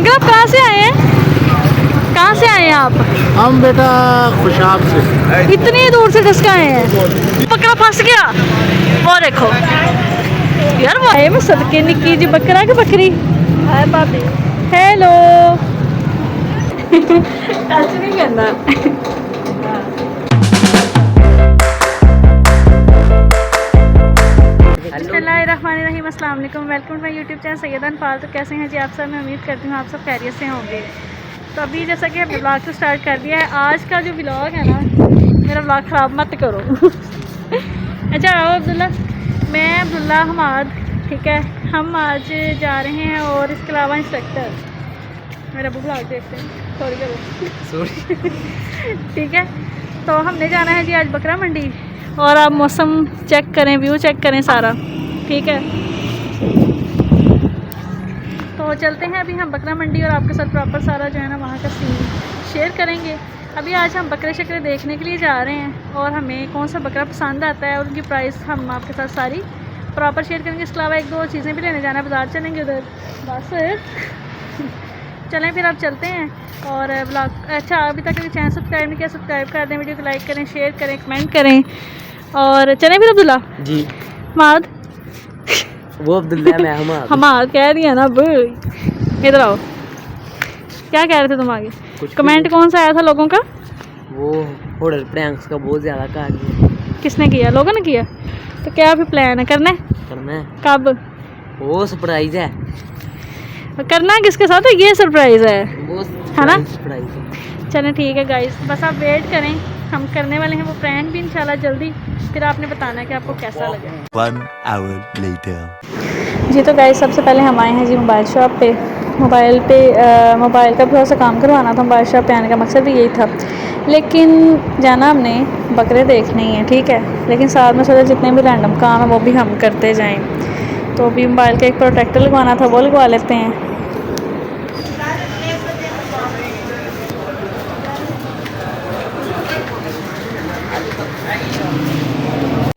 Uncle आप कहाँ से आए हैं? कहाँ से आए हैं आप? हम बेटा खुशाब से। इतनी दूर से किसका आए हैं? बकरा फंस गया। वो देखो यार, वो है मैं सदके निक्की जी बकरा की बकरी। हाय भाभी। हेलो। टच नहीं करना। बिस्मिल्लाहिर्रहमानिर्रहीम, अस्सलाम वालेकुम। Welcome to my YouTube channel सैयदन पाल। तो कैसे हैं जी आप सब? मैं उम्मीद करती हूँ आप सब खैरियत से होंगे। तो अभी जैसा कि हमने ब्लॉग को स्टार्ट कर दिया है, आज का जो ब्लॉग है ना, मेरा ब्लॉग ख़राब मत करो। अच्छा आओ अब्दुल्ला, मैं अब्दुल्ला हमाद, ठीक है। हम आज जा रहे हैं और इसके अलावा इंस्ट्रक्टर मेरा ब्लॉग देखते हैं, सॉरी करो सॉरी। ठीक है, तो हमने जाना है जी आज बकरा मंडी। और आप मौसम चेक करें, व्यू चेक करें सारा, ठीक है। तो चलते हैं अभी हम बकरा मंडी और आपके साथ प्रॉपर सारा जो है ना वहाँ का सीन शेयर करेंगे। अभी आज हम बकरे शकरे देखने के लिए जा रहे हैं और हमें कौन सा बकरा पसंद आता है और उनकी प्राइस हम आपके साथ सारी प्रॉपर शेयर करेंगे। इसके अलावा एक दो चीज़ें भी लेने जाना है, बाज़ार चलेंगे उधर, बस चलें फिर आप चलते हैं। और ब्लॉग अच्छा अभी तक अगर चैनल सब्सक्राइब नहीं किया सब्सक्राइब कर दें, वीडियो को लाइक करें, शेयर करें, कमेंट करें और चलें फिर। अब्दुल्ला जी हमाद, वो अब्दुल्ला मैं हमाद कह दिया ना। अब इधर आओ, क्या कह रहे थे तुम आगे? कमेंट कौन सा आया था लोगों का? वो होटल प्रैंक्स का बहुत ज़्यादा कहा। किसने किया? लोगों ने किया। तो क्या फिर प्लान है? करना है? कब? वो सरप्राइज है। करना किसके साथ है? ये सरप्राइज है, वो है ना? सरप्राइज है। चलें ठीक है गाइस, बस आप वेट करें, हम करने वाले हैं वो प्रैंक भी इंशाल्लाह जल्दी। फिर आपने बताना है कि आपको कैसा लगा। 1 hour later. जी तो गाइस सबसे पहले हम आए हैं जी मोबाइल शॉप पे। मोबाइल का थोड़ा सा काम करवाना था। मोबाइल शॉप पे आने का मकसद भी यही था, लेकिन जाना हमने बकरे देखने ही है, ठीक है। लेकिन साथ में सोचा जितने भी रैंडम काम है वो भी हम करते जाएं। तो अभी मोबाइल का एक प्रोटेक्टर लगवाना था, वो लगवा लेते हैं।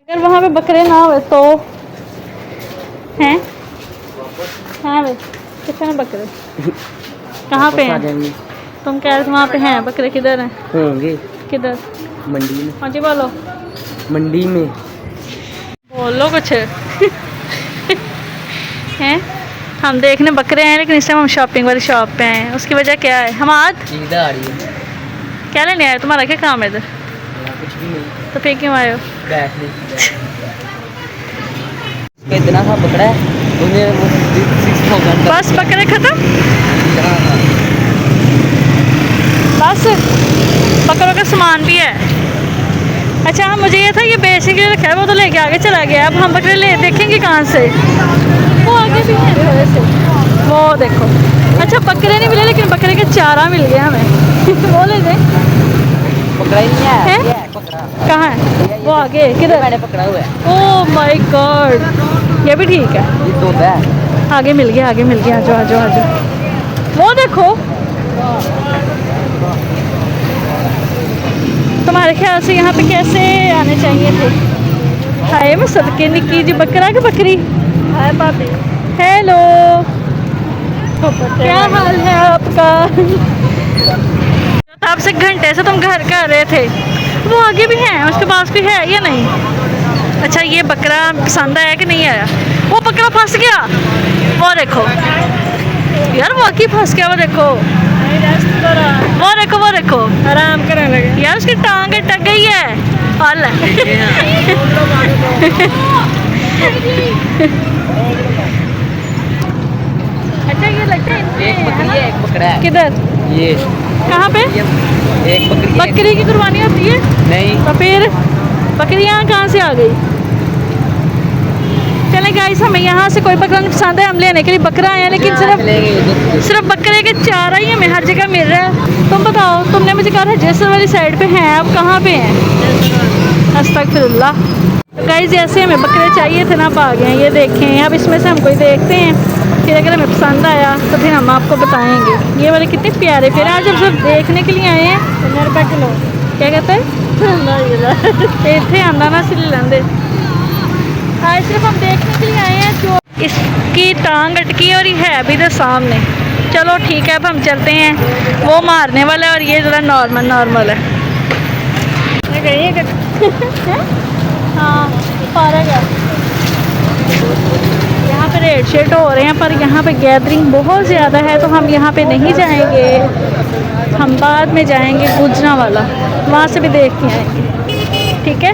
अगर वहाँ पे बकरे ना हुए तो हैं? हाँ भाई, कितने बकरे कहाँ पे हैं? तुम कह रहे थे वहाँ पे हैं बकरे, किधर हैं? होंगे किधर? मंडी में। हाँ जी बोलो, मंडी में बोलो कुछ। हैं? हम देखने बकरे हैं लेकिन इस टाइम हम शॉपिंग वाली शॉप पे हैं। उसकी वजह क्या है? हमाद सीधा आ रही है। क्या लेने आए? तुम्हारा क्या काम है इधर? कुछ भी नहीं, तो फिर क्यों आए हो? बैठने इतना सा पकड़ा है बस बकरे खत्म, बस बकरों का सामान भी है। अच्छा हाँ, मुझे ये था ये बेचने के लिए रखा है, वो तो लेके आगे चला गया। अब हम बकरे ले देखेंगे कहाँ से? वो आगे भी है थोड़े से, वो देखो। अच्छा बकरे नहीं मिले लेकिन बकरे का चारा मिल गया हमें। वो ले दें। पकड़ा ही नहीं है? कहाँ है वो? आगे किधर? मैंने पकड़ा हुआ है। ओह माय गॉड, ये भी ठीक है। ये तो है। आगे मिल गया, आगे मिल गया। आ जाओ। वो देखो, तुम्हारे ख्याल से यहाँ पे कैसे आने चाहिए थे? हाय मैं सदके निक्की जी बकरा की बकरी। हाय भाभी। हेलो, क्या हाल है आपका? आपसे घंटे से तुम घर कर रहे थे, वो आगे भी हैं, उसके पास कोई है या नहीं? अच्छा ये बकरा पसंद आया कि नहीं आया? वो बकरा फंस गया। वो देखो यार, वाकई फंस गया। वो देखो आराम करने लगे यार, उसकी टांग अटक गई है। हाल अच्छा ये लगता है एक बकरी है, एक बकरा है। किधर? ये कहाँ पे? एक बकरी की कुर्बानी होती है? नहीं। तो फिर बकरी यहाँ कहाँ से आ गई? चलें गाइस, हमें यहाँ से कोई बकरा नहीं पसंद है, हम लेने के लिए बकरा आए हैं, लेकिन सिर्फ बकरे के चारा ही हमें हर जगह मिल रहा है। तुम बताओ, तुमने मुझे कहा था जैसर वाली साइड पे हैं, आप कहाँ पे हैं? अस्तगफिरुल्लाह। तो गाइस जैसे हमें बकरे चाहिए थे ना, अब आ गए हैं। ये देखें, अब इसमें से हम कोई देखते हैं, फिर अगर हमें पसंद आया तो फिर हम आपको बताएंगे। ये वाले कितने प्यारे, फिर आज जब सब देखने के लिए आए हैं। 50 रुपये किलो क्या कहते हैं? इतने आंदा ना सिल लेंदे। आज सिर्फ हम देखने के लिए आए हैं जो इसकी टांग अटकी और ये है अभी तो सामने। चलो ठीक है, अब हम चलते हैं। वो मारने वाला है और ये ज़रा नॉर्मल है। हाँ पार्क है। यहाँ पे रेड शेड हो रहे हैं, पर यहाँ पे गैदरिंग बहुत ज़्यादा है, तो हम यहाँ पे नहीं जाएंगे। हम बाद में जाएंगे गुजरा वाला, वहाँ से भी देख के आएंगे, ठीक है।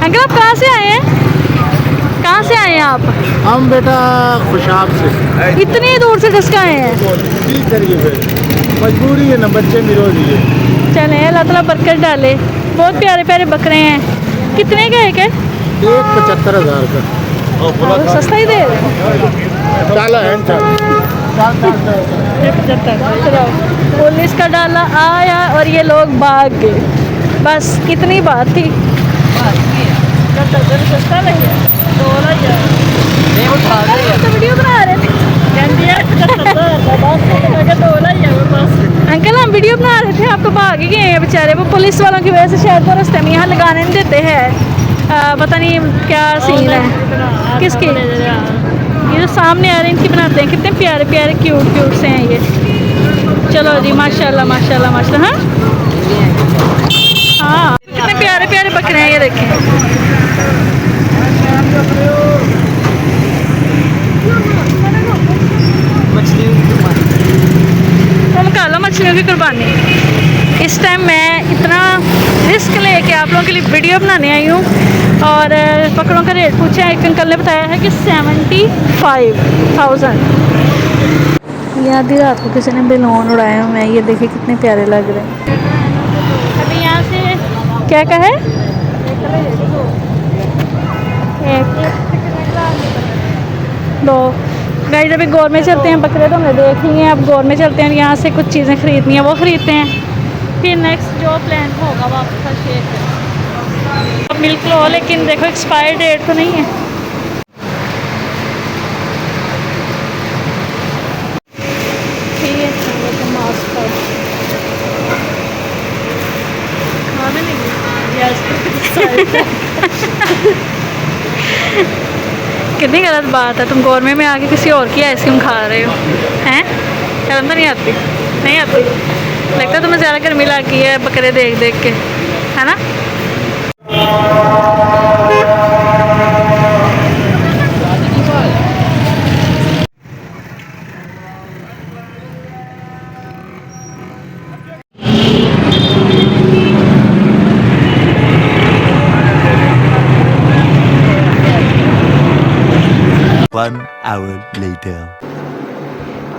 अंकल आप कहाँ से आए हैं? कहाँ से आए हैं आप? हम बेटा खुशाब से। इतनी दूर से किसका आए हैं? ठीक करिए फिर, मजबूरी है ना, बच्चे निरोगी है। चले अल्लाह ताला बरकत डाले। बहुत प्यारे प्यारे बकरे हैं। कितने का एक है? 1,75,000 का। तो सस्ता ही दे रहे हैं। डाला है पुलिस का डाला आया और ये लोग भाग गए, बस कितनी बात थी। सस्ता नहीं है, तो वीडियो बना रहे थे। अंकल हम वीडियो बना रहे थे, आप तो भाग ही गए हैं बेचारे। वो पुलिस वालों की वजह से शायद वो रास्ते में यहाँ लगाने नहीं देते हैं। पता नहीं क्या सीन है। किसकी? ये जो सामने आ रहे हैं इनकी बनाते हैं। कितने प्यारे प्यारे क्यूट से हैं ये। चलो जी माशाल्लाह माशाल्लाह माशाल्लाह। हाँ कितने प्यारे प्यारे बकरे हैं, ये देखें। हम काला मछलियों की कुर्बानी। इस टाइम मैं इतना रिस्क लेके आप लोगों के लिए वीडियो बनाने आई हूँ, और बकरों का रेट पूछा, एक अंकल ने बताया है कि 75,000। ये आधी रात को किसी ने बेलून उड़ाए हुए हैं, ये देखिए कितने प्यारे लग रहे हैं। अभी यहाँ से क्या कहे? दो गाइस, अभी गौर में चलते हैं। बकरे तो हमने देख लिए हैं, अब गौर में चलते हैं। यहाँ से कुछ चीज़ें ख़रीदनी है, वो ख़रीदते हैं, फिर नेक्स्ट जो प्लान होगा वो आपके साथ शेयर करें। अब मिल्क लो, लेकिन देखो एक्सपायर डेट तो नहीं है। ठीक है, मास्क खाने कितनी गलत बात है, तुम गौरमे में आके किसी और की आइसक्रीम खा रहे हो हैं? शर्म तो नहीं आती? नहीं आती? लगता है तुम्हें ज़्यादा गर्मी लगी है बकरे देख देख के, है ना? One hour later.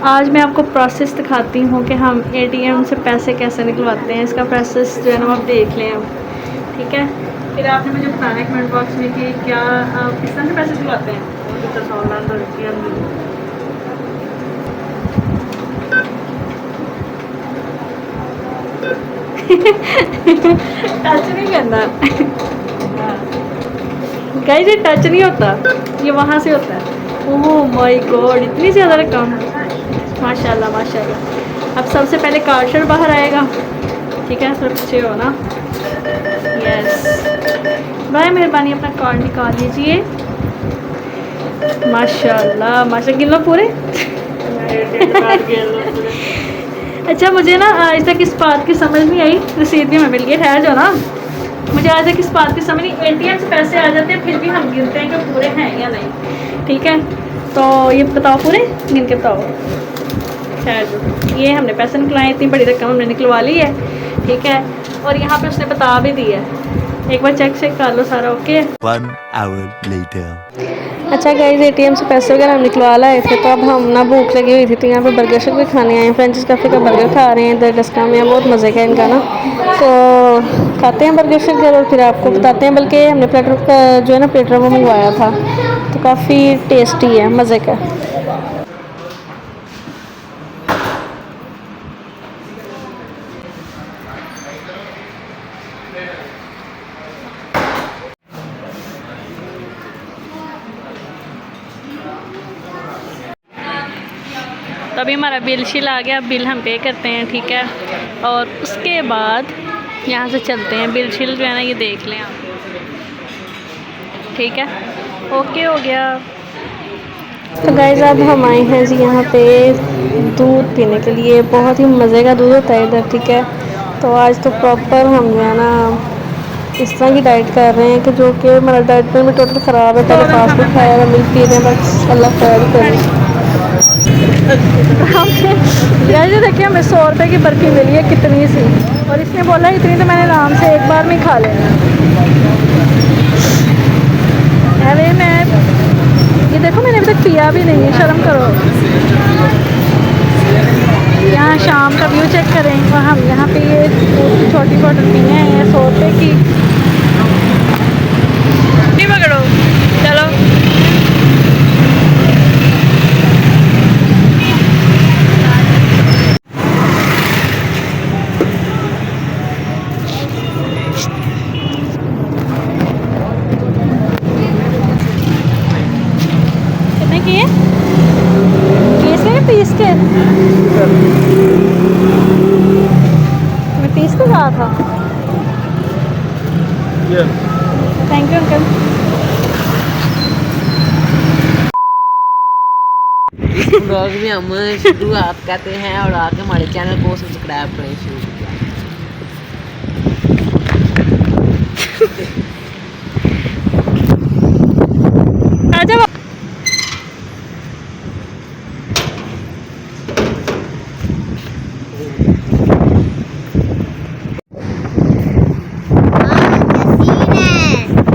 आज मैं आपको प्रोसेस दिखाती हूँ कि हम एटीएम से पैसे कैसे निकलवाते हैं। इसका प्रोसेस जो है ना आप देख लें अब, ठीक है। फिर आपने मुझे बताना है कमेंट बॉक्स में कि क्या आप किस तरह से पैसे निकलवाते हैं। टच नहीं करना गाइस, ये टच नहीं होता, ये वहाँ से होता है। ओह माय गॉड, इतनी ज़्यादा रकम, माशाल्लाह माशाल्लाह। अब सबसे पहले कार्ड बाहर आएगा, ठीक है, सब अच्छे हो ना। यस, भाई मेहरबानी अपना कार्ड निकाल लीजिए। माशाल्लाह माशाल्लाह, गिन लो पूरे। अच्छा मुझे ना आज तक इस बात की समझ नहीं आई, रसीद भी हमें मिल गई, ठहर जाओ ना। मुझे आज तक इस बात की समझ नहीं, एटीएम से पैसे आ जाते हैं फिर भी हम गिनते हैं कि पूरे हैं या नहीं, ठीक है। तो ये बताओ पूरे गिन के बताओ। खैर ये हमने पैसे निकलवाए, इतनी बड़ी रकम हमने निकलवा ली है, ठीक है। और यहाँ पे उसने बता भी दिया है, एक बार चेक कर लो सारा ओके। 1 hour later. अच्छा गाइस, एटीएम से पैसे वगैरह हम निकलवा लाए थे, तो अब हम ना भूख लगी हुई थी, तो यहाँ पे बर्गर शक भी खाने आए हैं। फ्रेंचिस कैफ़े का बर्गर खा रहे हैं इधर डस्का में, बहुत मज़े का इनका ना। तो खाते हैं बर्गर शक और फिर आपको बताते हैं। बल्कि हमने प्लेटर का जो है ना प्लेटर वो मंगवाया था, तो काफ़ी टेस्टी है, मज़े का। तो अभी हमारा बिल शिल आ गया, बिल हम पे करते हैं, ठीक है। और उसके बाद यहाँ से चलते हैं, बिल शिल जो है ना ये देख लें आप। ठीक है, ओके हो गया। तो गाइस अब हम आए हैं जी यहाँ पे दूध पीने के लिए। बहुत ही मज़े का दूध होता है इधर, ठीक है। तो आज तो प्रॉपर हम जो है ना इस तरह की डाइट कर रहे हैं कि जो कि हमारा डाइट प्लान में टोटल ख़राब है। पहले फास्ट फूड खाया था, मिल्क पी रहे हैं, बस अल्लाह खैर करे। यार ये देखिए हमें 100 रुपये की बर्फ़ी मिली है, कितनी सी, और इसने बोला इतनी तो मैंने आराम से एक बार में ही खा लेना। अरे मैं ये देखो मैंने अभी तक पिया भी नहीं है, शर्म करो। यहाँ शाम का व्यू चेक करें और हम यहाँ पे ये छोटी बॉटल पीने आए हैं 100 रुपये की। नहीं पकड़ो, चलो। कितने की है? कैसे पीस के? मैं पीस के कहा था। Thank you uncle. इस ब्लॉग में हम शुरुआत करते हैं और आके हमारे चैनल को सब्सक्राइब करें शुरू किया। आजा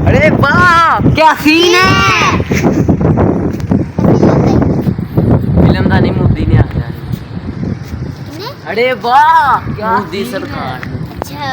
अरे वाह क्या सीन है। फिल्म का नहीं मोदी ने आया। अरे वाह क्या मोदी सरकार। अच्छा